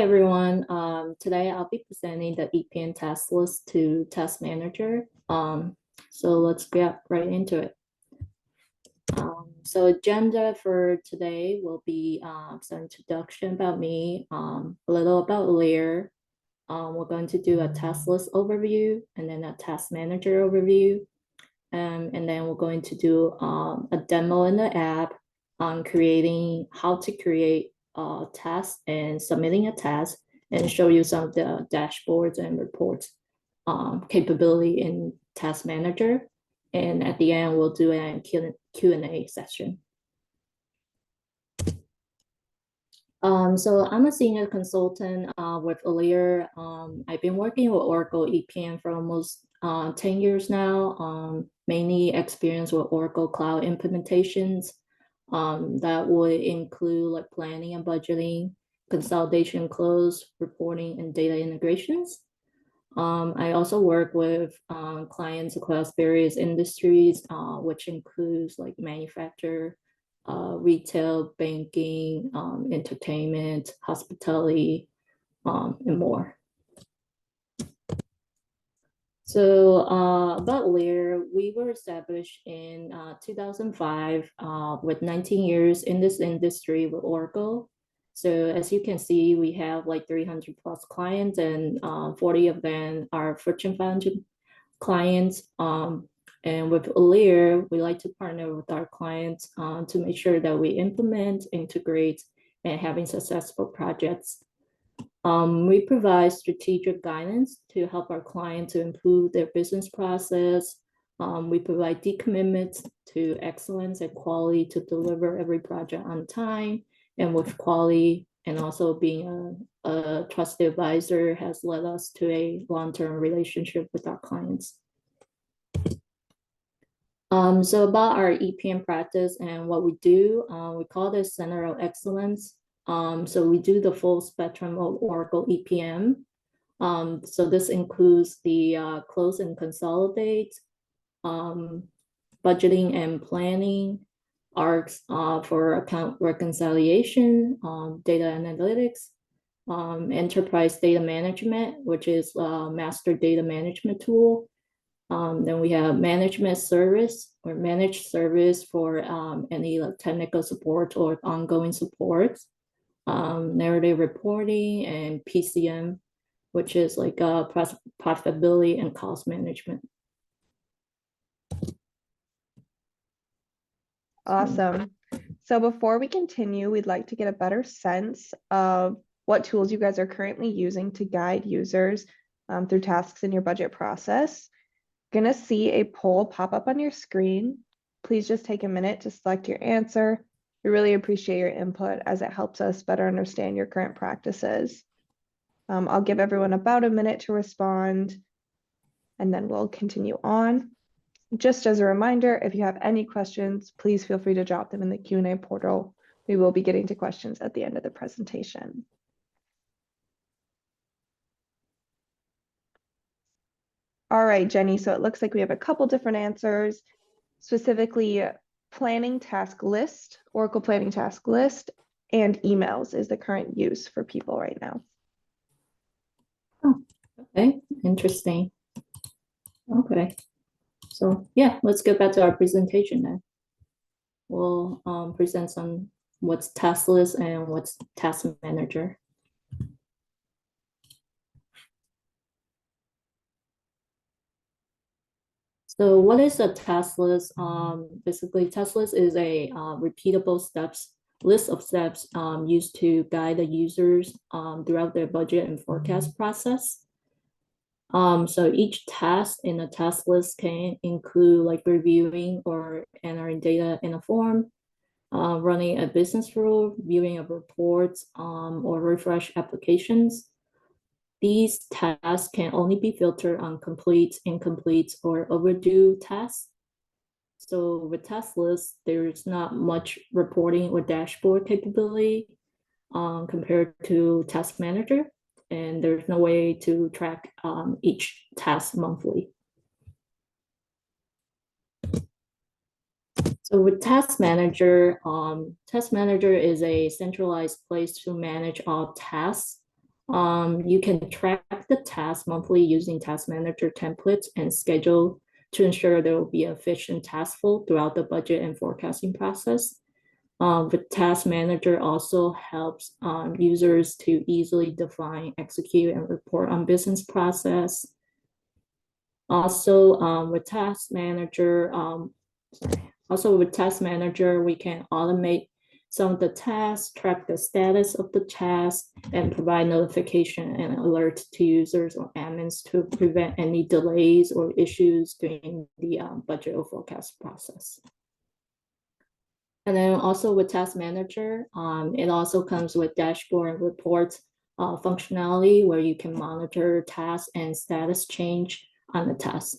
Everyone. Today I'll be presenting the EPM task list to Task Manager. So let's get right into it. So agenda for today will be some introduction about me, a little about Elire. We're going to do a task list overview and then a task manager overview. And then we're going to do a demo in the app on how to create a task and submitting a task, and show you some of the dashboards and reports capability in Task Manager. And at the end, we'll do a Q&A session. So I'm a senior consultant with Elire. I've been working with Oracle EPM for almost 10 years now, mainly experience with Oracle Cloud implementations. That would include like planning and budgeting, consolidation close, reporting, and data integrations. I also work with clients across various industries, which includes like manufacturer, retail, banking, entertainment, hospitality, and more. So about Elire, we were established in 2005 with 19 years in this industry with Oracle. So as you can see, we have like 300 plus clients, and 40 of them are Fortune 500 clients. And with Elire, we like to partner with our clients to make sure that we implement, integrate, and having successful projects. We provide strategic guidance to help our clients to improve their business process. We provide deep commitments to excellence and quality to deliver every project on time and with quality, and also being a trusted advisor has led us to a long-term relationship with our clients. So about our EPM practice and what we do, we call this Center of Excellence. So we do the full spectrum of Oracle EPM. So this includes the close and consolidate, budgeting and planning, ARCs for account reconciliation, data analytics, enterprise data management, which is a master data management tool. Then we have management service or managed service for any technical support or ongoing support. Narrative reporting, and PCM, which is like profitability and cost management. Awesome. So before we continue, we'd like to get a better sense of what tools you guys are currently using to guide users through tasks in your budget process. You're going to see a poll pop up on your screen. Please just take a minute to select your answer. We really appreciate your input as it helps us better understand your current practices. I'll give everyone about a minute to respond, and then we'll continue on. Just as a reminder, if you have any questions, please feel free to drop them in the Q&A portal. We will be getting to questions at the end of the presentation. All right, Jenny, so it looks like we have a couple different answers, specifically planning task list, Oracle planning task list, and emails is the current use for people right now. Oh, okay, interesting. Okay, so yeah, let's get back to our presentation then. We'll present what's task list and what's task manager. So what is a task list? Basically, task list is a repeatable list of steps used to guide the users throughout their budget and forecast process. So each task in a task list can include like reviewing or entering data in a form, running a business rule, viewing of reports, or refresh applications. These tasks can only be filtered on complete, incomplete, or overdue tasks. So with task lists, there's not much reporting or dashboard capability compared to Task Manager, and there's no way to track each task monthly. So with Task Manager is a centralized place to manage all tasks You can track the task monthly using task manager templates and schedule to ensure there will be efficient task flow throughout the budget and forecasting process. The task manager also helps users to easily define, execute, and report on business process. Also, with task manager, we can automate some of the tasks, track the status of the task, and provide notification and alert to users or admins to prevent any delays or issues during the budget or forecast process. And then also with Task Manager, it also comes with dashboard and reports functionality where you can monitor tasks and status change on the task.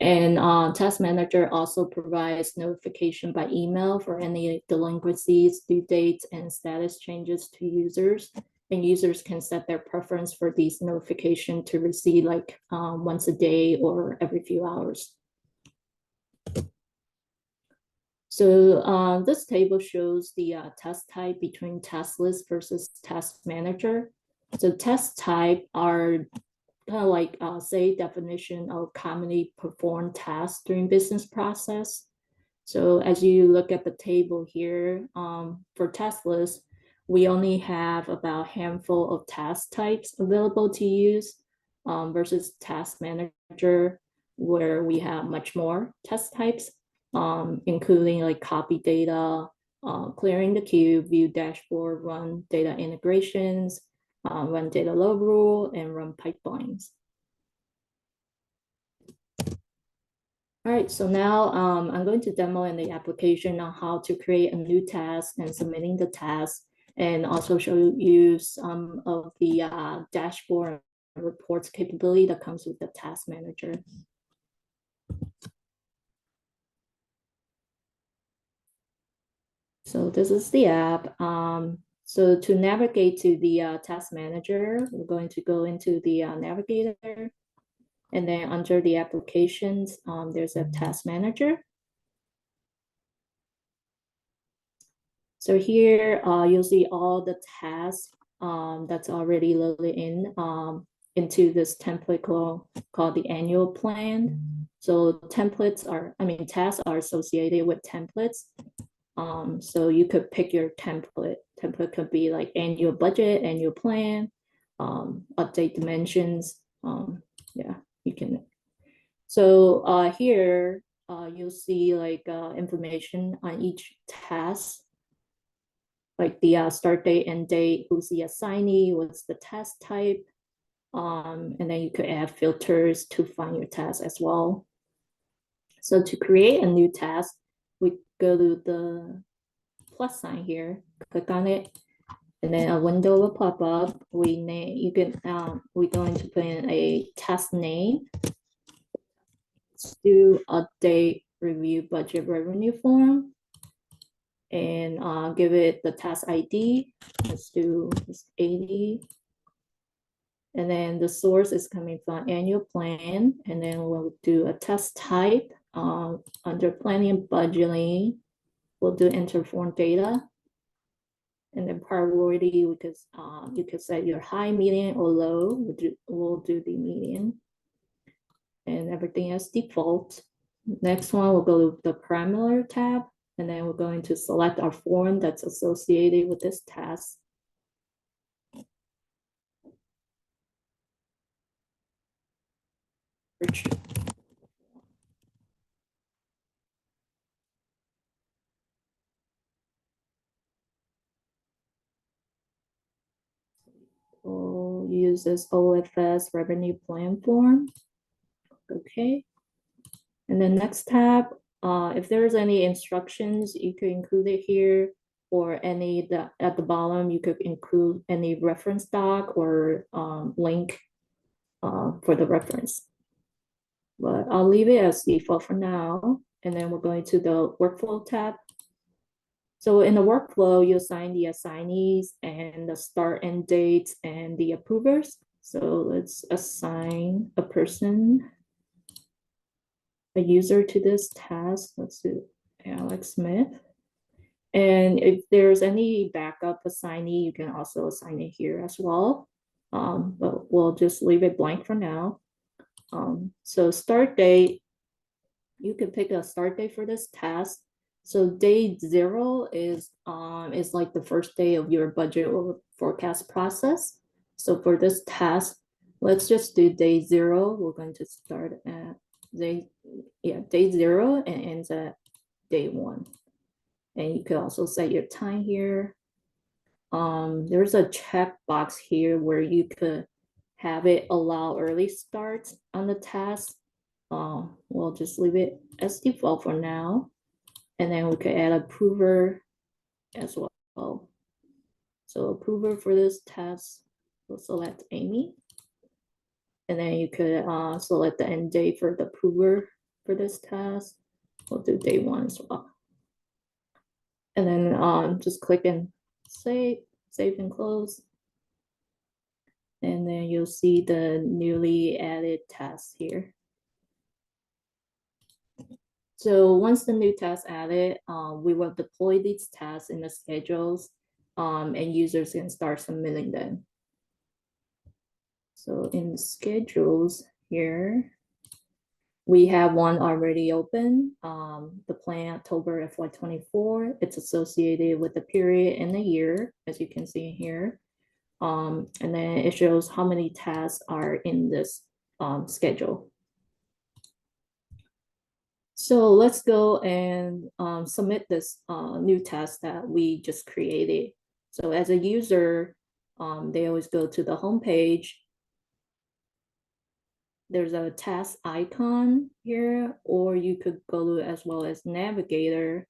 And Task Manager also provides notification by email for any delinquencies, due dates, and status changes to users. And users can set their preference for these notifications to receive like once a day or every few hours. So this table shows the task type between task list versus task manager. So task type are kind of like say definition of commonly performed tasks during business process. So as you look at the table here, for task list, we only have about a handful of task types available to use versus task manager, where we have much more task types, including like copy data, clearing the queue, view dashboard, run data integrations, run data load rule, and run pipelines. All right, so now I'm going to demo in the application on how to create a new task and submitting the task, and also show you some of the dashboard reports capability that comes with the task manager. So this is the app. So to navigate to the task manager, we're going to go into the navigator. And then under the applications, there's a task manager. So here you'll see all the tasks that's already loaded into this template called the annual plan. So tasks are associated with templates. So you could pick your template. Template could be like annual budget, annual plan, update dimensions. Yeah, you can. So here you'll see like information on each task, like the start date, end date, who's the assignee, what's the task type, and then you could add filters to find your task as well. So to create a new task, we go to the plus sign here, click on it, and then a window will pop up. We're going to put in a task name. Let's do update review budget revenue form, and give it the task ID. Let's do this 80. And then the source is coming from annual plan. And then we'll do a task type under planning and budgeting. We'll do enter form data. And then priority, because you could set your high, median, or low. We'll do the median. And everything as default. Next one, we'll go to the parameter tab. And then we're going to select our form that's associated with this task. We'll use this OFS revenue plan form. Okay. And then next tab, if there's any instructions, you could include it here, or any that at the bottom, you could include any reference doc or link for the reference. But I'll leave it as default for now. And then we're going to the workflow tab. So in the workflow, you assign the assignees and the start and dates and the approvers. So let's assign a person, a user to this task. Let's do Alex Smith. And if there's any backup assignee, you can also assign it here as well. But we'll just leave it blank for now. So start date, you can pick a start date for this task. So day 0 is like the first day of your budget or forecast process. So for this task, let's just do day 0. We're going to start at day 0 and ends at day 1. And you could also set your time here. There's a checkbox here where you could have it allow early starts on the task. We'll just leave it as default for now. And then we could add approver as well. So approver for this task, we'll select Amy. And then you could select the end date for the approver for this task. We'll do day 1 as well. And then just click and save and close. And then you'll see the newly added tasks here. So once the new tasks added, we will deploy these tasks in the schedules, and users can start submitting them. So in the schedules here, we have one already open, the plan October FY24. It's associated with the period and the year, as you can see here. And then it shows how many tasks are in this schedule. So let's go and submit this new task that we just created. So as a user, they always go to the home page. There's a task icon here, or you could go to as well as navigator.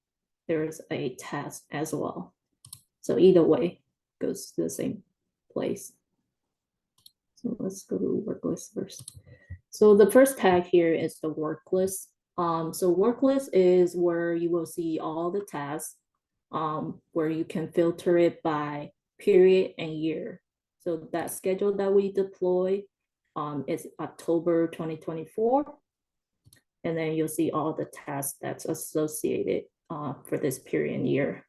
There's a task as well. So either way, goes to the same place. So let's go to work list first. So the first tag here is the work list. So work list is where you will see all the tasks, where you can filter it by period and year. So that schedule that we deploy is October 2024. And then you'll see all the tasks that's associated for this period and year.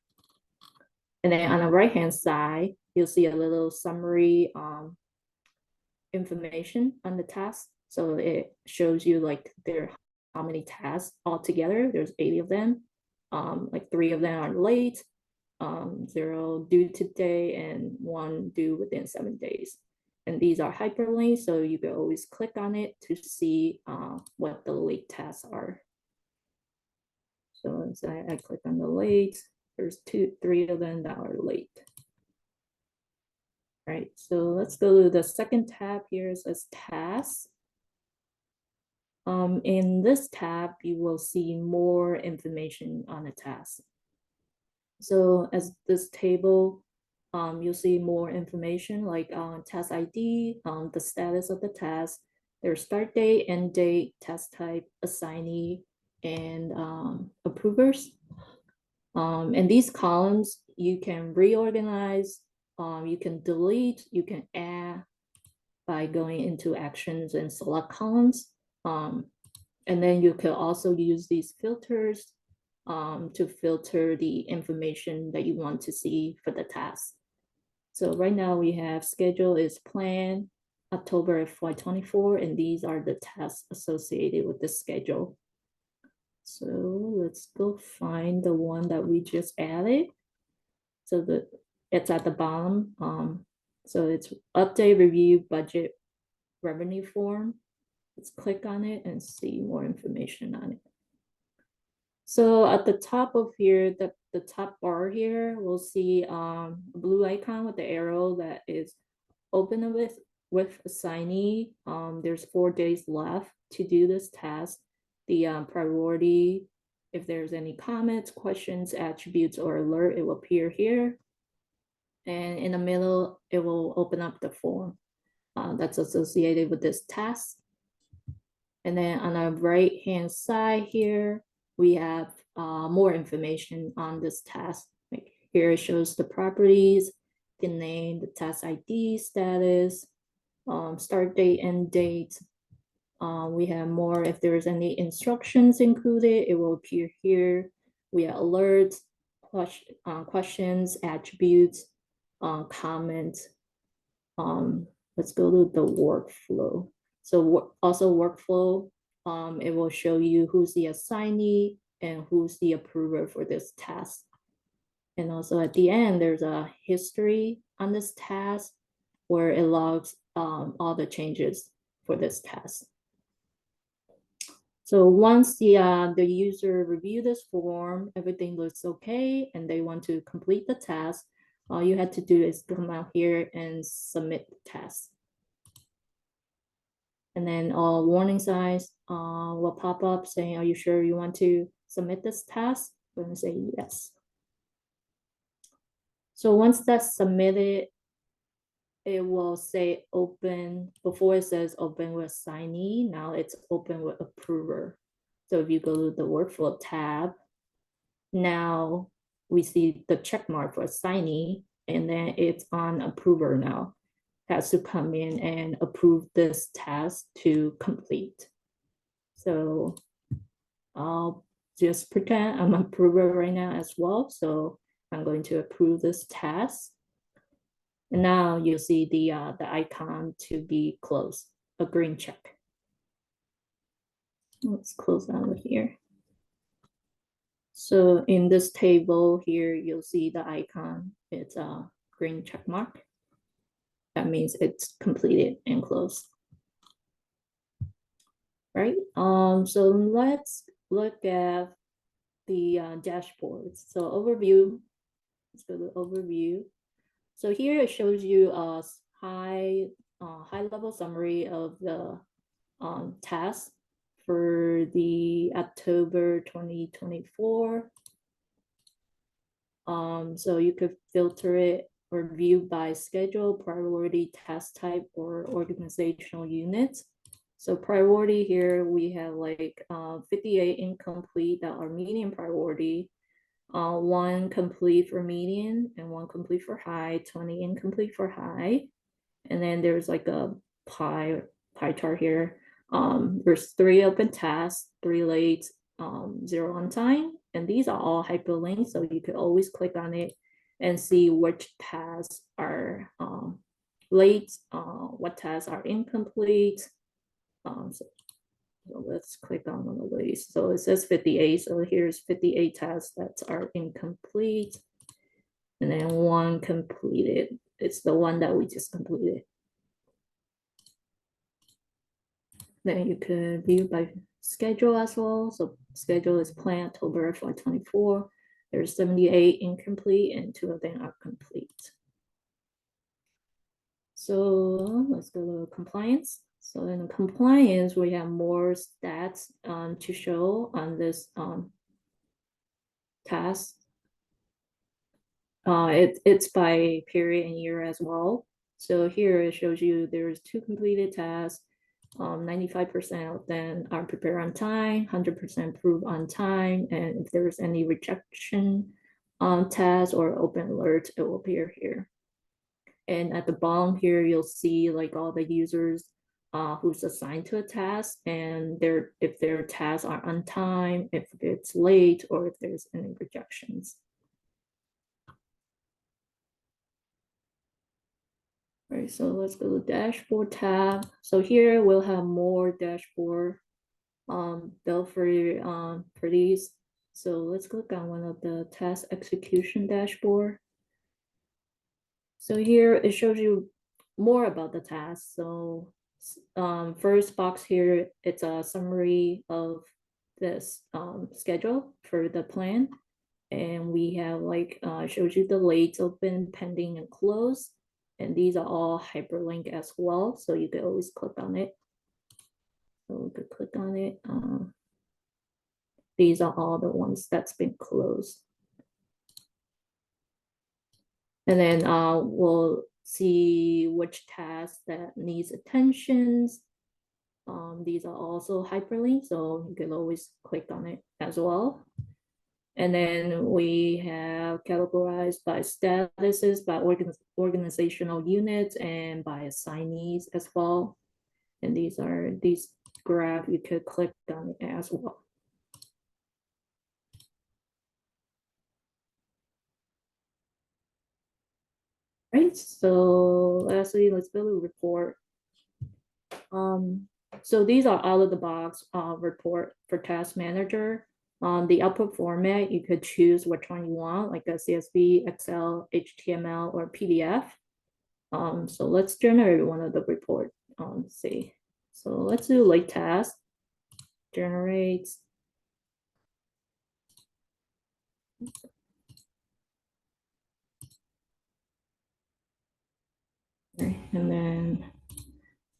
And then on the right-hand side, you'll see a little summary information on the task. So it shows you like how many tasks altogether. There's 80 of them. Like 3 of them are late, 0 due today, and 1 due within 7 days. And these are hyperlinks, so you can always click on it to see what the late tasks are. So I click on the late. There's 3 of them that are late. All right, so let's go to the second tab here. It says tasks. In this tab, you will see more information on the task. So as this table, you'll see more information like task ID, the status of the task, their start date, end date, task type, assignee, and approvers. And these columns, you can reorganize, you can delete, you can add by going into actions and select columns. And then you can also use these filters to filter the information that you want to see for the task. So right now we have schedule is planned October FY24, and these are the tasks associated with the schedule. So let's go find the one that we just added. So it's at the bottom. So it's update, review, budget, revenue form. Let's click on it and see more information on it. So at the top of here, the top bar here, we'll see a blue icon with the arrow that is open with assignee. There's 4 days left to do this task. The priority, if there's any comments, questions, attributes, or alert, it will appear here. And in the middle, it will open up the form that's associated with this task. And then on the right-hand side here, we have more information on this task. Like here it shows the properties, the name, the task ID, status, start date, end date. We have more if there's any instructions included, it will appear here. We have alerts, questions, attributes, comments. Let's go to the workflow. So also workflow, it will show you who's the assignee and who's the approver for this task. And also at the end, there's a history on this task where it logs all the changes for this task. So once the user review this form, everything looks okay, and they want to complete the task, all you have to do is come out here and submit the task. And then all warning signs will pop up saying, are you sure you want to submit this task? We're gonna say yes. So once that's submitted, it will say open. Before it says open with assignee, now it's open with approver. So if you go to the workflow tab, now we see the check mark for assignee, and then it's on approver now. Has to come in and approve this task to complete. So I'll just pretend I'm an approver right now as well. So I'm going to approve this task. And now you'll see the icon to be closed, a green check. Let's close down here. So in this table here, you'll see the icon. It's a green check mark. That means it's completed and closed. Right? So let's look at the dashboards. So overview, let's go to overview. So here it shows you a high level summary of the task for the October 2024. So you could filter it or view by schedule, priority, task type, or organizational units. So priority here, we have like 58 incomplete that are medium priority, 1 complete for medium and 1 complete for high, 20 incomplete for high. And then there's like a pie chart here. There's 3 open tasks, 3 late, 0 on time. And these are all hyperlinked, so you could always click on it and see which tasks are late, what tasks are incomplete. So let's click on one of these. So it says 58. So here's 58 tasks that are incomplete. And then 1 completed. It's the one that we just completed. Then you could view by schedule as well. So schedule is planned October 2024. There's 78 incomplete and 2 of them are complete. So let's go to compliance. So in compliance, we have more stats to show on this task. It's by period and year as well. So here it shows you there's 2 completed tasks. 95% of them are prepared on time, 100% approved on time, and if there's any rejection task or open alert, it will appear here. And at the bottom here, you'll see like all the users who's assigned to a task, and if their tasks are on time, if it's late, or if there's any rejections. All right, so let's go to dashboard tab. So here we'll have more dashboard built for these. So let's click on one of the task execution dashboard. So here it shows you more about the task. So first box here, it's a summary of this schedule for the plan. And we have like, shows you the late, open, pending, and close. And these are all hyperlink as well. So you can always click on it. So we could click on it. These are all the ones that's been closed. And then we'll see which task that needs attentions. These are also hyperlinked, so you can always click on it as well. And then we have categorized by statuses, by organizational units, and by assignees as well. And these graph, you could click on it as well. Right, so lastly, let's build a report. So these are out of the box report for Task Manager. The output format, you could choose which one you want, like a CSV, Excel, HTML, or PDF. So let's generate one of the report. See. So let's do late task. Generates. And then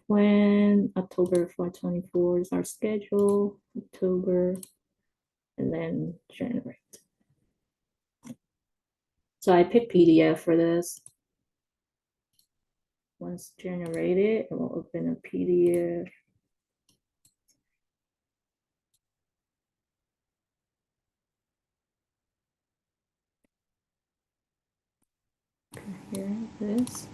when October 4/24 is our schedule, October, and then generate. So I pick PDF for this. Once generated, it will open a PDF. Here it is.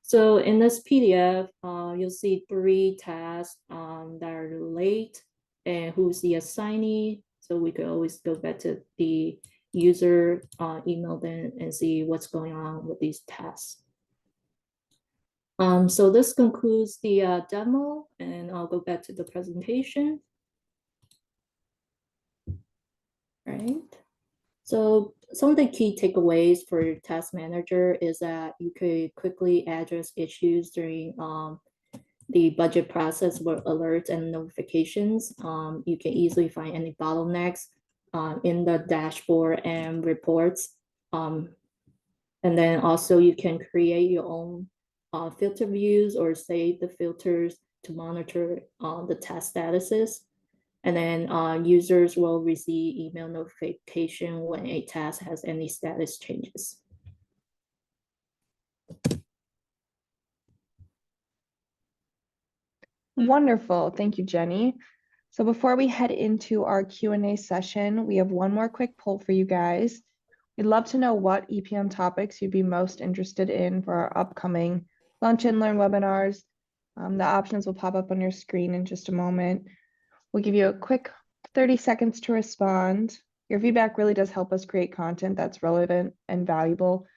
So in this PDF, you'll see 3 tasks that are late and who's the assignee. So we could always go back to the user email then and see what's going on with these tasks. So this concludes the demo, and I'll go back to the presentation. Right. So some of the key takeaways for your task manager is that you could quickly address issues during the budget process with alerts and notifications. You can easily find any bottlenecks in the dashboard and reports. And then also you can create your own filter views or save the filters to monitor the task statuses. And then users will receive email notification when a task has any status changes. Wonderful. Thank you, Jenny. So before we head into our Q&A session, we have one more quick poll for you guys. We'd love to know what EPM topics you'd be most interested in for our upcoming Lunch and Learn webinars. The options will pop up on your screen in just a moment. We'll give you a quick 30 seconds to respond. Your feedback really does help us create content that's relevant and valuable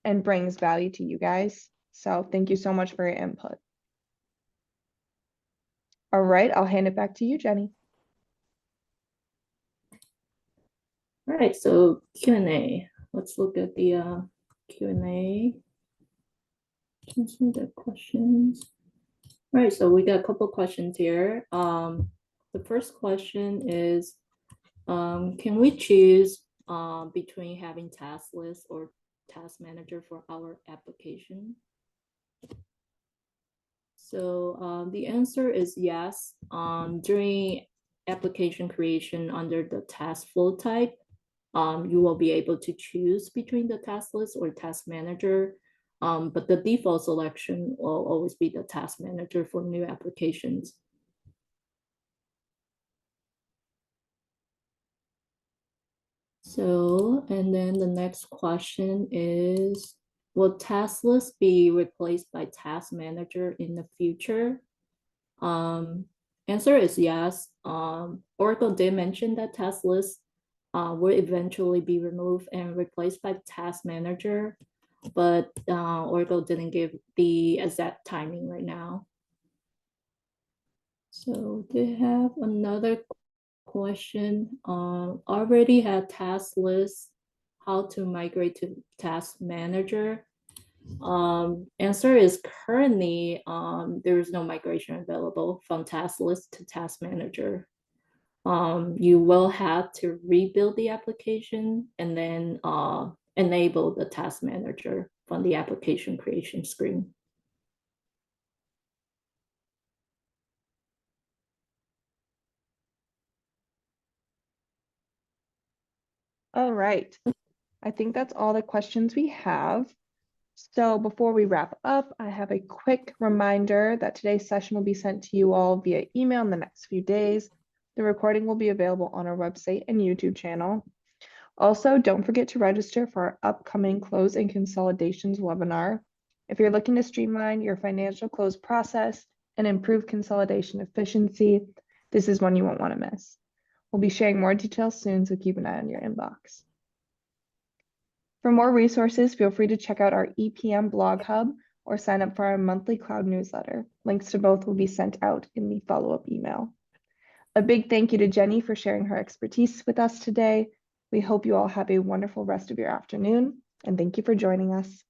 and brings value to you guys. So thank you so much for your input. All right, I'll hand it back to you, Jenny. All right, so Q&A. Let's look at the Q&A. Answer the questions. All right, so we got a couple questions here. The first question is, can we choose between having task list or task manager for our application? So the answer is yes. During application creation under the task flow type, you will be able to choose between the task list or task manager, but the default selection will always be the task manager for new applications. So, and then the next question is, will task list be replaced by task manager in the future? Answer is yes. Oracle did mention that task list will eventually be removed and replaced by task manager, but Oracle didn't give the exact timing right now. So they have another question. Already had task list, how to migrate to task manager? Answer is currently there is no migration available from task list to task manager. You will have to rebuild the application and then enable the task manager from the application creation screen. All right, I think that's all the questions we have. So before we wrap up, I have a quick reminder that today's session will be sent to you all via email in the next few days. The recording will be available on our website and YouTube channel. Also, don't forget to register for our upcoming close and consolidations webinar. If you're looking to streamline your financial close process and improve consolidation efficiency, this is one you won't want to miss. We'll be sharing more details soon, so keep an eye on your inbox. For more resources, feel free to check out our EPM blog hub or sign up for our monthly cloud newsletter. Links to both will be sent out in the follow-up email. A big thank you to Jenny for sharing her expertise with us today. We hope you all have a wonderful rest of your afternoon, and thank you for joining us.